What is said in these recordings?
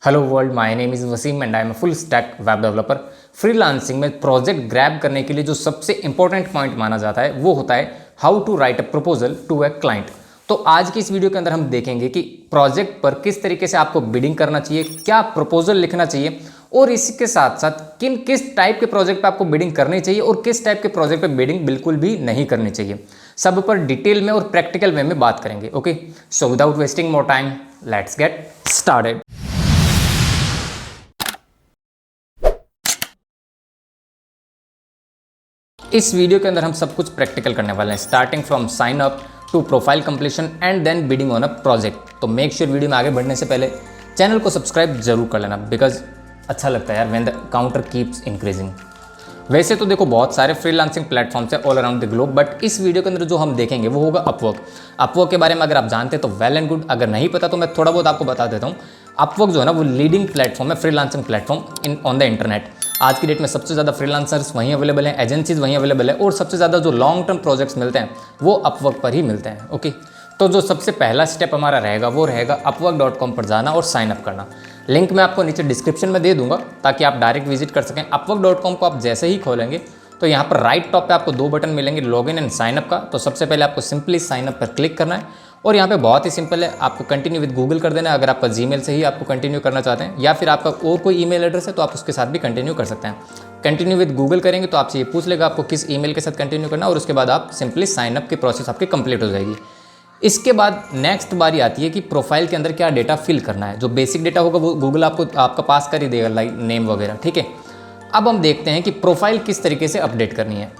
Hello world, my name is Wasim and I am a full stack web developer. Freelancing में project grab करने के लिए जो सबसे इंपॉर्टेंट पॉइंट माना जाता है वो होता है how to write a proposal to a client. तो आज की इस वीडियो के अंदर हम देखेंगे कि प्रोजेक्ट पर किस तरीके से आपको बिडिंग करना चाहिए, क्या प्रपोजल लिखना चाहिए और इसके साथ साथ किस टाइप के प्रोजेक्ट पे आपको बिडिंग करनी चाहिए और किस टाइप के प्रोजेक्ट पे बिडिंग बिल्कुल भी नहीं करनी चाहिए। सब पर डिटेल में और प्रैक्टिकल वे में बात करेंगे। Okay, so without wasting more time let's get started. इस वीडियो के अंदर हम सब कुछ प्रैक्टिकल करने वाले हैं, starting from sign up to profile completion and then bidding on a project. तो मेक श्योर वीडियो में आगे बढ़ने से पहले चैनल को सब्सक्राइब जरूर कर लेना, बिकॉज अच्छा लगता है यार when the counter keeps increasing. वैसे तो देखो बहुत सारे फ्रीलांसिंग प्लेटफॉर्म्स है all around the globe, but इस वीडियो के अंदर जो हम देखेंगे वो होगा अपवर्क। अपवर्क के बारे में अगर आप जानते हैं तो वेल एंड गुड, अगर नहीं पता तो मैं थोड़ा बहुत आपको बता देता हूँ। अपवर्क जो है ना वो लीडिंग प्लेटफॉर्म है, freelancing platform in on the internet. आज की डेट में सबसे ज़्यादा फ्रीलांसर्स वहीं अवेलेबल हैं, एजेंसीज वहीं अवेलेबल है और सबसे ज़्यादा जो लॉन्ग टर्म प्रोजेक्ट्स मिलते हैं वो अपवर्क पर ही मिलते हैं। ओके, तो जो सबसे पहला स्टेप हमारा रहेगा वो रहेगा upwork.com पर जाना और साइन अप करना। लिंक मैं आपको नीचे डिस्क्रिप्शन में दे दूंगा ताकि आप डायरेक्ट विजिट कर सकें। upwork.com को आप जैसे ही खोलेंगे तो यहाँ पर राइट टॉप पे आपको दो बटन मिलेंगे, लॉगिन एंड साइन अप का। तो सबसे पहले आपको सिंपली साइन अप पर क्लिक करना है और यहाँ पे बहुत ही सिंपल है, आपको कंटिन्यू विद गूगल कर देना है। अगर आपका जीमेल से ही आपको कंटिन्यू करना चाहते हैं या फिर आपका और कोई ईमेल एड्रेस है तो आप उसके साथ भी कंटिन्यू कर सकते हैं। कंटिन्यू विद गूगल करेंगे तो आपसे ये पूछ लेगा आपको किस ईमेल के साथ कंटिन्यू करना, और उसके बाद आप सिंपली साइन अप की प्रोसेस आपकी कंप्लीट हो जाएगी। इसके बाद नेक्स्ट बारी आती है कि प्रोफाइल के अंदर क्या डेटा फिल करना है। जो बेसिक डेटा होगा वो गूगल आपको आपका पास कर ही देगा, लाइक नेम वगैरह। ठीक है, अब हम देखते हैं कि प्रोफाइल किस तरीके से अपडेट करनी है।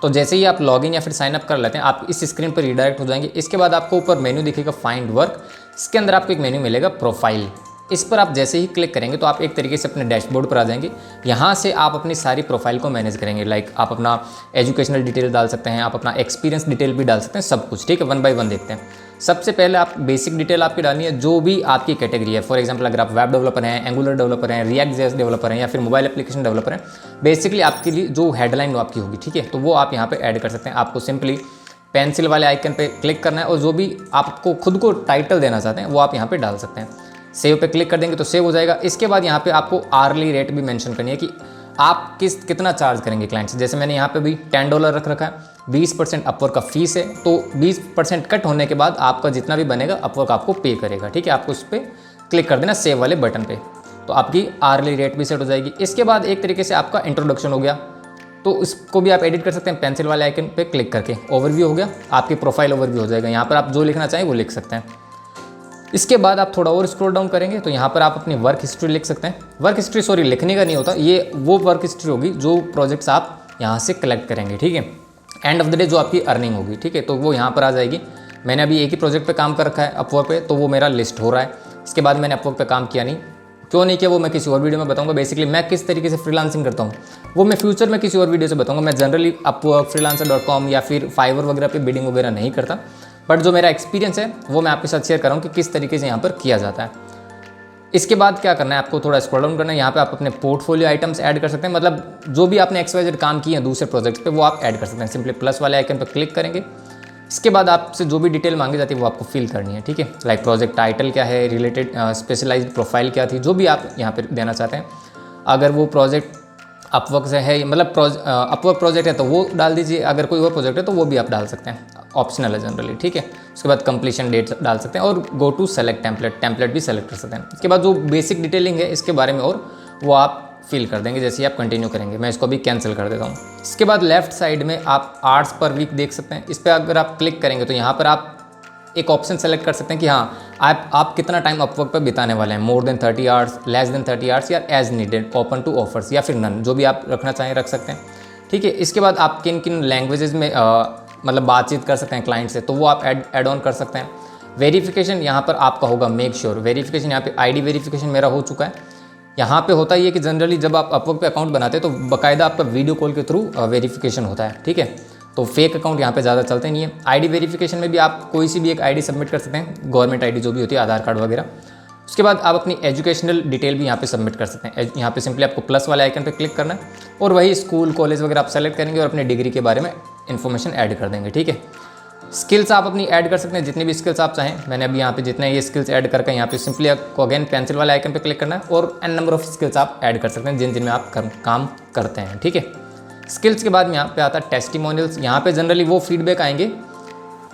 तो जैसे ही आप लॉगिन या फिर साइन अप कर लेते हैं आप इस स्क्रीन पर रिडायरेक्ट हो जाएंगे। इसके बाद आपको ऊपर मेन्यू दिखेगा फाइंड वर्क, इसके अंदर आपको एक मेन्यू मिलेगा प्रोफाइल। इस पर आप जैसे ही क्लिक करेंगे तो आप एक तरीके से अपने डैशबोर्ड पर आ जाएंगे। यहाँ से आप अपनी सारी प्रोफाइल को मैनेज करेंगे, लाइक आप अपना एजुकेशनल डिटेल डाल सकते हैं, आप अपना एक्सपीरियंस डिटेल भी डाल सकते हैं, सब कुछ। ठीक है, वन बाय वन देखते हैं। सबसे पहले आप बेसिक डिटेल आपकी डालनी है, जो भी आपकी कैटेगरी है। फॉर एग्जांपल अगर आप वेब डेवलपर हैं, एंगुलर डेवलपर हैं, रिएक्ट जेएस डेवलपर हैं या फिर मोबाइल एप्लीकेशन डेवलपर हैं, बेसिकली आपके लिए जो हेडलाइन आपकी होगी, ठीक है, तो वो आप यहाँ पे ऐड कर सकते हैं। आपको सिंपली पेंसिल वाले आइकन पे क्लिक करना है और जो भी आपको खुद को टाइटल देना चाहते हैं वो आप यहाँ पे डाल सकते हैं। सेव पे क्लिक कर देंगे तो सेव हो जाएगा। इसके बाद यहाँ पे आपको आर्ली रेट भी मेंशन करनी है कि आप कितना चार्ज करेंगे क्लाइंट से। जैसे मैंने यहाँ पे भी $10 रख रखा है, 20% अपवर्क का फीस है, तो 20% कट होने के बाद आपका जितना भी बनेगा अपवर्क आपको पे करेगा। ठीक है, आपको उस पर क्लिक कर देना सेव वाले बटन पे, तो आपकी आर्ली रेट भी सेट हो जाएगी। इसके बाद एक तरीके से आपका इंट्रोडक्शन हो गया, तो इसको भी आप एडिट कर सकते हैं पेंसिल वाले आइकन पे क्लिक करके। ओवरव्यू हो गया, आपकी प्रोफाइल ओवरव्यू हो जाएगा। यहाँ पर आप जो लिखना चाहें वो लिख सकते हैं। इसके बाद आप थोड़ा और स्क्रॉल डाउन करेंगे तो यहाँ पर आप अपनी वर्क हिस्ट्री लिख सकते हैं। वर्क हिस्ट्री सॉरी लिखने का नहीं होता, ये वो वर्क हिस्ट्री होगी जो प्रोजेक्ट्स आप यहाँ से कलेक्ट करेंगे। ठीक है, एंड ऑफ द डे जो आपकी अर्निंग होगी, ठीक है, तो वो यहाँ पर आ जाएगी। मैंने अभी एक ही प्रोजेक्ट पे काम कर रखा है अपवर्क पे, तो वो मेरा लिस्ट हो रहा है। इसके बाद मैंने अपवर्क पे काम किया नहीं, क्यों नहीं किया वो मैं किसी और वीडियो में बताऊंगा। बेसिकली मैं किस तरीके से फ्रीलांसिंग करता हूँ वो मैं फ्यूचर में किसी और वीडियो से बताऊंगा। मैं जनरली अपवर्क, freelancer.com या फिर फाइवर वगैरह पे बिडिंग वगैरह नहीं करता, बट जो मेरा एक्सपीरियंस है वो मैं आपके साथ शेयर कर रहा हूँ कि किस तरीके से यहाँ पर किया जाता है। इसके बाद क्या करना है, आपको थोड़ा स्क्रॉल डाउन करना है। यहाँ पे आप अपने पोर्टफोलियो आइटम्स ऐड कर सकते हैं, मतलब जो भी आपने XYZ काम किए हैं दूसरे प्रोजेक्ट्स पे वो आप ऐड कर सकते हैं। सिंपली प्लस वाले आइकन पर क्लिक करेंगे। इसके बाद आपसे जो भी डिटेल मांगी जाती है वो आपको फिल करनी है। ठीक है, लाइक प्रोजेक्ट टाइटल क्या है, रिलेटेड स्पेशलाइज्ड प्रोफाइल क्या थी, जो भी आप यहाँ पर देना चाहते हैं। अगर वो प्रोजेक्ट अपवर्क से है, मतलब अपवर्क प्रोजेक्ट है तो वो डाल दीजिए, अगर कोई और प्रोजेक्ट है तो वो भी आप डाल सकते हैं, ऑप्शनल है जनरली। ठीक है, उसके बाद कंप्लीशन डेट डाल सकते हैं और गो टू सेलेक्ट टेम्पलेट भी सेलेक्ट कर सकते हैं। इसके बाद जो बेसिक डिटेलिंग है इसके बारे में और वो आप फिल कर देंगे जैसे ही आप कंटिन्यू करेंगे। मैं इसको भी कैंसिल कर देता हूँ। इसके बाद लेफ्ट साइड में आप आवर्स पर वीक देख सकते हैं। इस पर अगर आप क्लिक करेंगे तो यहाँ पर आप एक ऑप्शन सेलेक्ट कर सकते हैं कि हाँ आप कितना टाइम अपवर्क पर बिताने वाले हैं, more than 30 hours, less than 30 hours या as needed, open to offers या फिर नन, जो भी आप रखना चाहें रख सकते हैं। ठीक है, इसके बाद आप किन किन लैंग्वेजेस में मतलब बातचीत कर सकते हैं क्लाइंट से, तो वो आप ऐड ऑन कर सकते हैं। वेरिफिकेशन यहाँ पर आपका होगा मेक श्योर वेरिफिकेशन। यहाँ पे आईडी वेरिफिकेशन मेरा हो चुका है। यहाँ पे होता ही है कि जनरली जब आप अपवर्क पे अकाउंट बनाते हैं तो बाकायदा आपका वीडियो कॉल के थ्रू वेरिफिकेशन होता है। ठीक है, तो फेक अकाउंट यहाँ पे ज़्यादा चलते नहीं है। आईडी वेरिफिकेशन में भी आप कोई सी भी एक आईडी सबमिट कर सकते हैं, गवर्नमेंट आईडी जो भी होती है, आधार कार्ड वगैरह। उसके बाद आप अपनी एजुकेशनल डिटेल भी यहाँ पे सबमिट कर सकते हैं। यहाँ पे सिंपली आपको प्लस वाले आइकन पे क्लिक करना है और वही स्कूल कॉलेज वगैरह आप सेलेक्ट करेंगे और अपने डिग्री के बारे में इन्फॉर्मेशन ऐड कर देंगे। ठीक है, स्किल्स आप अपनी ऐड कर सकते हैं, जितनी भी स्किल्स आप चाहें। मैंने अभी यहाँ पे जितने ये स्किल्स ऐड करके यहाँ पे सिंपली आपको अगेन पेंसिल वाले आइकन पे क्लिक करना है और एन नंबर ऑफ स्किल्स आप ऐड कर सकते हैं जिन में आप काम करते हैं, ठीक है। स्किल्स के बाद में यहाँ पे आता है टेस्टिमोनियल्स। यहाँ पे जनरली वो फीडबैक आएंगे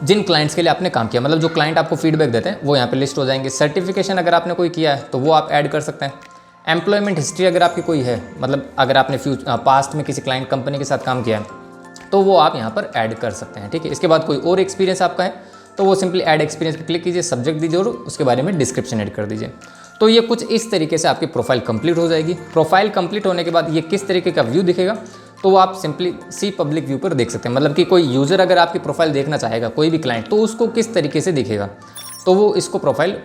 जिन क्लाइंट्स के लिए आपने काम किया, मतलब जो क्लाइंट आपको फीडबैक देते हैं वो यहाँ पे लिस्ट हो जाएंगे। सर्टिफिकेशन अगर आपने कोई किया है तो वो आप ऐड कर सकते हैं। एम्प्लॉयमेंट हिस्ट्री अगर आपकी कोई है, मतलब अगर आपने पास्ट में किसी क्लाइंट कंपनी के साथ काम किया है तो वो आप यहाँ पर ऐड कर सकते हैं, ठीक है। इसके बाद कोई और एक्सपीरियंस आपका है तो वो सिंपली ऐड एक्सपीरियंस पर क्लिक कीजिए, सब्जेक्ट दीजिए और उसके बारे में डिस्क्रिप्शन ऐड कर दीजिए। तो ये कुछ इस तरीके से आपकी प्रोफाइल कंप्लीट हो जाएगी। प्रोफाइल कंप्लीट होने के बाद ये किस तरीके का व्यू दिखेगा तो वो आप सिंपली सी पब्लिक व्यू पर देख सकते हैं। मतलब कि कोई यूज़र अगर आपकी प्रोफाइल देखना चाहेगा, कोई भी क्लाइंट, तो उसको किस तरीके से दिखेगा, तो वो इसको प्रोफाइल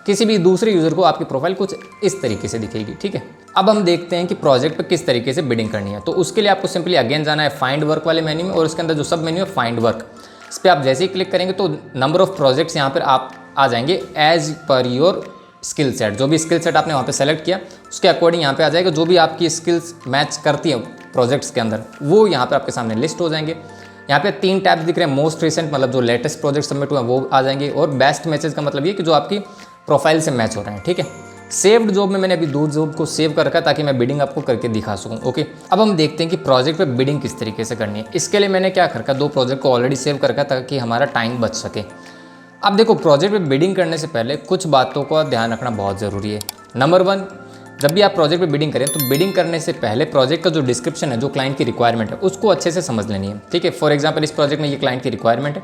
किसी भी दूसरे यूज़र को आपकी प्रोफाइल कुछ इस तरीके से दिखेगी, ठीक है। अब हम देखते हैं कि प्रोजेक्ट पर किस तरीके से बिडिंग करनी है। तो उसके लिए आपको सिंपली अगेन जाना है फाइंड वर्क वाले मेन्यू में और उसके अंदर जो सब मेन्यू है फाइंड वर्क, इस पर आप जैसे ही क्लिक करेंगे तो नंबर ऑफ प्रोजेक्ट्स यहाँ पर आप आ जाएंगे as per your skill set. जो भी स्किल सेट आपने वहाँ पे सेलेक्ट किया उसके अकॉर्डिंग यहाँ पे आ जाएगा। जो भी आपकी स्किल्स मैच करती है प्रोजेक्ट्स के अंदर वो यहाँ पे आपके सामने लिस्ट हो जाएंगे। यहाँ पे 3 टैब्स दिख रहे हैं, मोस्ट रिसेंट मतलब जो लेटेस्ट प्रोजेक्ट सबमिट हुए हैं वो आ जाएंगे, और बेस्ट मैचेस का मतलब ये कि जो आपकी प्रोफाइल से मैच हो रहे हैं, ठीक है। सेव्ड जॉब में मैंने अभी 2 जॉब को सेव कर रखा है ताकि मैं बिडिंग आपको करके दिखा सकूँ, ओके। अब हम देखते हैं कि प्रोजेक्ट पे बिडिंग किस तरीके से करनी है। इसके लिए मैंने क्या कर रखा, 2 प्रोजेक्ट को ऑलरेडी सेव कर रखा ताकि हमारा टाइम बच सके। अब देखो, प्रोजेक्ट पे बिडिंग करने से पहले कुछ बातों का ध्यान रखना बहुत ज़रूरी है। नंबर 1, जब भी आप प्रोजेक्ट पे बिडिंग करें तो बिडिंग करने से पहले प्रोजेक्ट का जो डिस्क्रिप्शन है, जो क्लाइंट की रिक्वायरमेंट है, उसको अच्छे से समझ लेनी है, ठीक है। फॉर एग्जांपल इस प्रोजेक्ट में ये क्लाइंट की रिक्वायरमेंट है।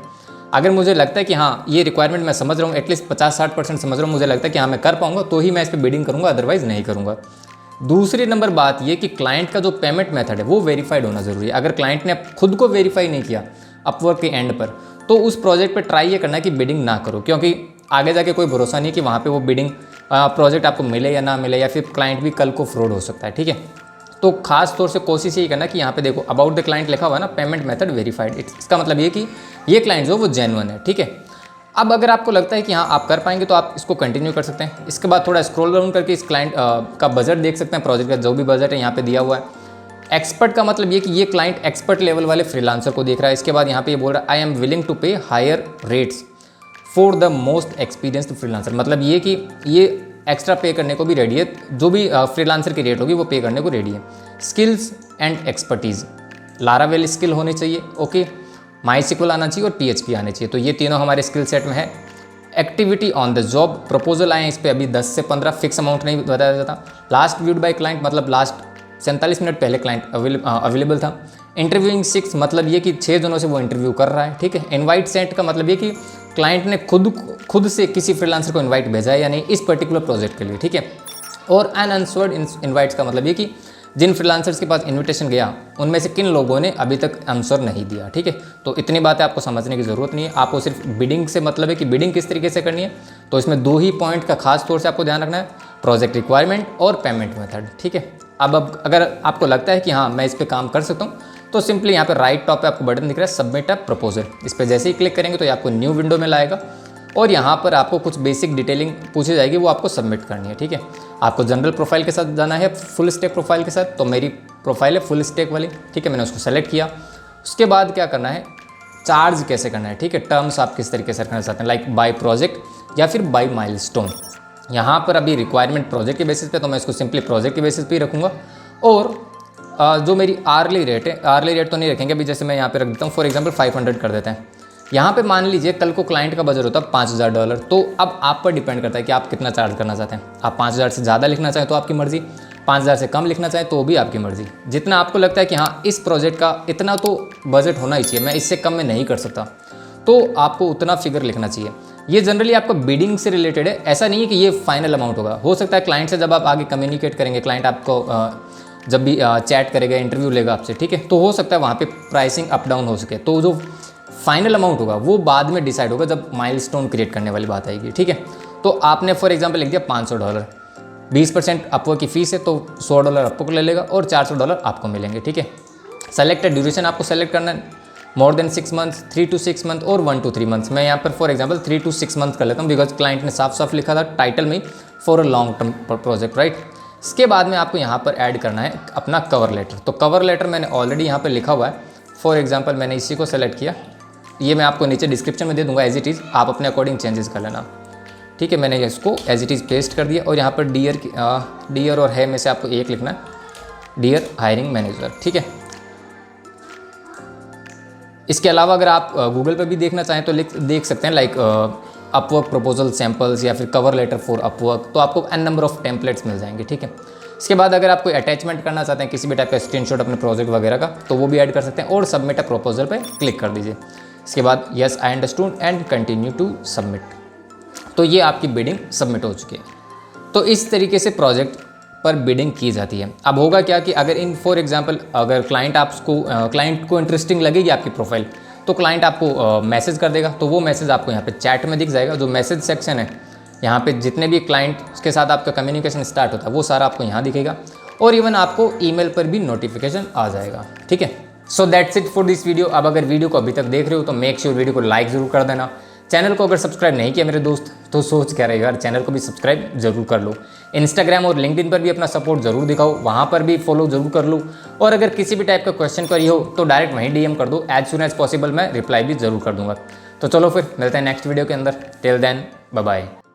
अगर मुझे लगता है कि हाँ ये रिक्वायरमेंट मैं समझ रहा हूँ, एटलीस्ट 50-60% समझ रहा हूँ, मुझे लगता है कि हाँ मैं कर पाऊंगा, तो ही मैं इस पर बिडिंग करूँगा, अदरवाइज नहीं करूँगा। दूसरी नंबर बात ये कि क्लाइंट का जो पेमेंट मेथड है वो वेरीफाइड होना ज़रूरी है। अगर क्लाइंट ने खुद को वेरीफाई नहीं किया अपवर्क के एंड पर, तो उस प्रोजेक्ट पर ट्राई ये करना है कि बिडिंग ना करो, क्योंकि आगे जाके कोई भरोसा नहीं कि वहाँ पे वो बिडिंग प्रोजेक्ट आपको मिले या ना मिले, या फिर क्लाइंट भी कल को फ्रॉड हो सकता है, ठीक है। तो खास तौर से कोशिश यही करना कि यहाँ पे देखो अबाउट द क्लाइंट लिखा हुआ है ना, पेमेंट मेथड वेरीफाइड। इसका मतलब ये कि ये क्लाइंट जो वो जेन्युइन है, ठीक है। अब अगर आपको लगता है कि हाँ आप कर पाएंगे तो आप इसको कंटिन्यू कर सकते हैं। इसके बाद थोड़ा स्क्रॉल डाउन करके इस क्लाइंट का बजट देख सकते हैं। प्रोजेक्ट का जो भी बजट है यहाँ पे दिया हुआ है। एक्सपर्ट का मतलब ये कि ये क्लाइंट एक्सपर्ट लेवल वाले फ्रीलांसर को देख रहा है। इसके बाद यहाँ पे ये बोल रहा है I am willing to pay higher rates for the most experienced freelancer. मतलब ये कि ये एक्स्ट्रा पे करने को भी रेडी है, जो भी फ्रीलांसर की रेट होगी वो पे करने को रेडी है। Skills and expertise, Laravel skill होनी चाहिए, ओके, माई सिक्वल आना चाहिए और PHP आने चाहिए। तो ये तीनों हमारे स्किल सेट में है। Activity on the job, proposal आए हैं इस पर अभी 10 से 15, फिक्स अमाउंट नहीं बताया जाता। लास्ट व्यूड बाय क्लाइंट, मतलब लास्ट 47 मिनट पहले क्लाइंट अवेलेबल था। इंटरव्यूइंग 6, मतलब ये कि 6 जनों से वो इंटरव्यू कर रहा है, ठीक है। इनवाइट सेंट का मतलब ये कि क्लाइंट ने खुद से किसी फ्रीलांसर को इनवाइट भेजा है या नहीं इस पर्टिकुलर प्रोजेक्ट के लिए, ठीक है। और अनआंसर्ड इनवाइट्स का मतलब ये कि जिन फ्रीलांसर्स के पास इनविटेशन गया उनमें से किन लोगों ने अभी तक आंसर नहीं दिया, ठीक है। तो इतनी बातें आपको समझने की ज़रूरत नहीं है। आपको सिर्फ बिडिंग से मतलब है कि बिडिंग किस तरीके से करनी है। तो इसमें 2 ही पॉइंट का खास तौर से आपको ध्यान रखना है, प्रोजेक्ट रिक्वायरमेंट और पेमेंट मेथड, ठीक है। अब अगर आपको लगता है कि हाँ मैं इस पर काम कर सकता हूँ तो सिंपली यहाँ पर राइट टॉप पे आपको बटन दिख रहा है सबमिट अ प्रपोजल। इस पर जैसे ही क्लिक करेंगे तो ये आपको न्यू विंडो में लाएगा और यहाँ पर आपको कुछ बेसिक डिटेलिंग पूछी जाएगी, वो आपको सबमिट करनी है, ठीक है। आपको जनरल प्रोफाइल के साथ जाना है, फुल स्टैक प्रोफाइल के साथ। तो मेरी प्रोफाइल है फुल स्टैक वाली, ठीक है, मैंने उसको सेलेक्ट किया। उसके बाद क्या करना है, चार्ज कैसे करना है, ठीक है। टर्म्स आप किस तरीके से रखना चाहते हैं, लाइक बाय प्रोजेक्ट या फिर बाय माइलस्टोन। यहाँ पर अभी रिक्वायरमेंट प्रोजेक्ट के बेसिस पे, तो मैं इसको सिंपली प्रोजेक्ट के बेसिस पे ही रखूँगा। और जो मेरी आर्ली रेट है, आर्ली रेट तो नहीं रखेंगे अभी, जैसे मैं यहाँ पे रख देता हूँ फॉर एग्जांपल 500 कर देते हैं। यहाँ पे मान लीजिए कल को क्लाइंट का बजट होता है $5000, तो अब आप पर डिपेंड करता है कि आप कितना चार्ज करना चाहते हैं। आप 5000 से ज़्यादा लिखना चाहें तो आपकी मर्ज़ी, 5000 से कम लिखना चाहें तो भी आपकी मर्ज़ी। जितना आपको लगता है कि हाँ इस प्रोजेक्ट का इतना तो बजट होना ही चाहिए, मैं इससे कम में नहीं कर सकता, तो आपको उतना फिगर लिखना चाहिए। ये जनरली आपका बिडिंग से रिलेटेड है, ऐसा नहीं है कि ये फाइनल अमाउंट होगा। हो सकता है क्लाइंट से जब आप आगे कम्युनिकेट करेंगे, क्लाइंट आपको जब भी चैट करेगा, इंटरव्यू लेगा आपसे, ठीक है, तो हो सकता है वहाँ पे प्राइसिंग अप डाउन हो सके। तो जो फाइनल अमाउंट होगा वो बाद में डिसाइड होगा जब माइलस्टोन क्रिएट करने वाली बात आएगी, ठीक है। तो आपने फॉर एग्जांपल लिख दिया $500, 20% अपवर्क की फीस है तो $100 आपको ले लेगा और $400 आपको मिलेंगे, ठीक है। सेलेक्टेड ड्यूरेशन आपको सेलेक्ट करना है, more than 6 months, 3 to 6 month और 1 to 3 मंथ्स। मैं यहाँ पर फॉर एग्जांपल 3 to 6 मंथ कर लेता हूँ, बिकॉज क्लाइंट ने साफ साफ लिखा था टाइटल में for a long term project, right. इसके बाद में आपको यहाँ पर ऐड करना है अपना कवर लेटर। तो कवर लेटर मैंने ऑलरेडी यहाँ पर लिखा हुआ है। फॉर एग्जांपल मैंने इसी को सेलेक्ट किया ये मैं आपको नीचे डिस्क्रिप्शन में दे दूंगा एज इट इज़, आप अपने अकॉर्डिंग चेंजेस कर लेना। ठीक है, मैंने इसको एज इट इज़ पेस्ट कर दिया और यहाँ पर डियर और है में से आपको एक लिखना है, डियर हायरिंग मैनेजर। ठीक है, इसके अलावा अगर आप गूगल पर भी देखना चाहें तो देख सकते हैं, लाइक अपवर्क प्रपोजल सैम्पल्स या फिर कवर लेटर फॉर अपवर्क, तो आपको n नंबर ऑफ टेम्पलेट्स मिल जाएंगे। ठीक है, इसके बाद अगर आप कोई अटैचमेंट करना चाहते हैं किसी भी टाइप का स्क्रीनशॉट अपने प्रोजेक्ट वगैरह का, तो वो भी ऐड कर सकते हैं और सबमिट अ प्रपोजल पे क्लिक कर दीजिए। इसके बाद yes I understood and continue to submit, तो ये आपकी बिडिंग सबमिट हो चुकी है। तो इस तरीके से प्रोजेक्ट पर बिडिंग की जाती है। अब होगा क्या कि अगर फॉर एग्जांपल अगर क्लाइंट को इंटरेस्टिंग लगेगी आपकी प्रोफाइल, तो क्लाइंट आपको मैसेज कर देगा, तो वो मैसेज आपको यहाँ पे चैट में दिख जाएगा। जो मैसेज सेक्शन है, यहाँ पे जितने भी क्लाइंट के साथ आपका कम्युनिकेशन स्टार्ट होता है वो सारा आपको यहाँ दिखेगा, और इवन आपको ईमेल पर भी नोटिफिकेशन आ जाएगा। ठीक है, so that's it for this video. अब अगर वीडियो को अभी तक देख रहे हो तो मेक श्योर वीडियो को लाइक ज़रूर कर देना। चैनल को अगर सब्सक्राइब नहीं किया मेरे दोस्त तो सोच क्या रहेगा यार, चैनल को भी सब्सक्राइब जरूर कर लो। इंस्टाग्राम और लिंक्डइन पर भी अपना सपोर्ट जरूर दिखाओ, वहाँ पर भी फॉलो जरूर कर लो। और अगर किसी भी टाइप का क्वेश्चन क्वेरी हो तो डायरेक्ट वहीं डीएम कर दो, एज सुन एज पॉसिबल मैं रिप्लाई भी जरूर कर दूंगा। तो चलो फिर मिलते हैं नेक्स्ट वीडियो के अंदर। Till then bye bye.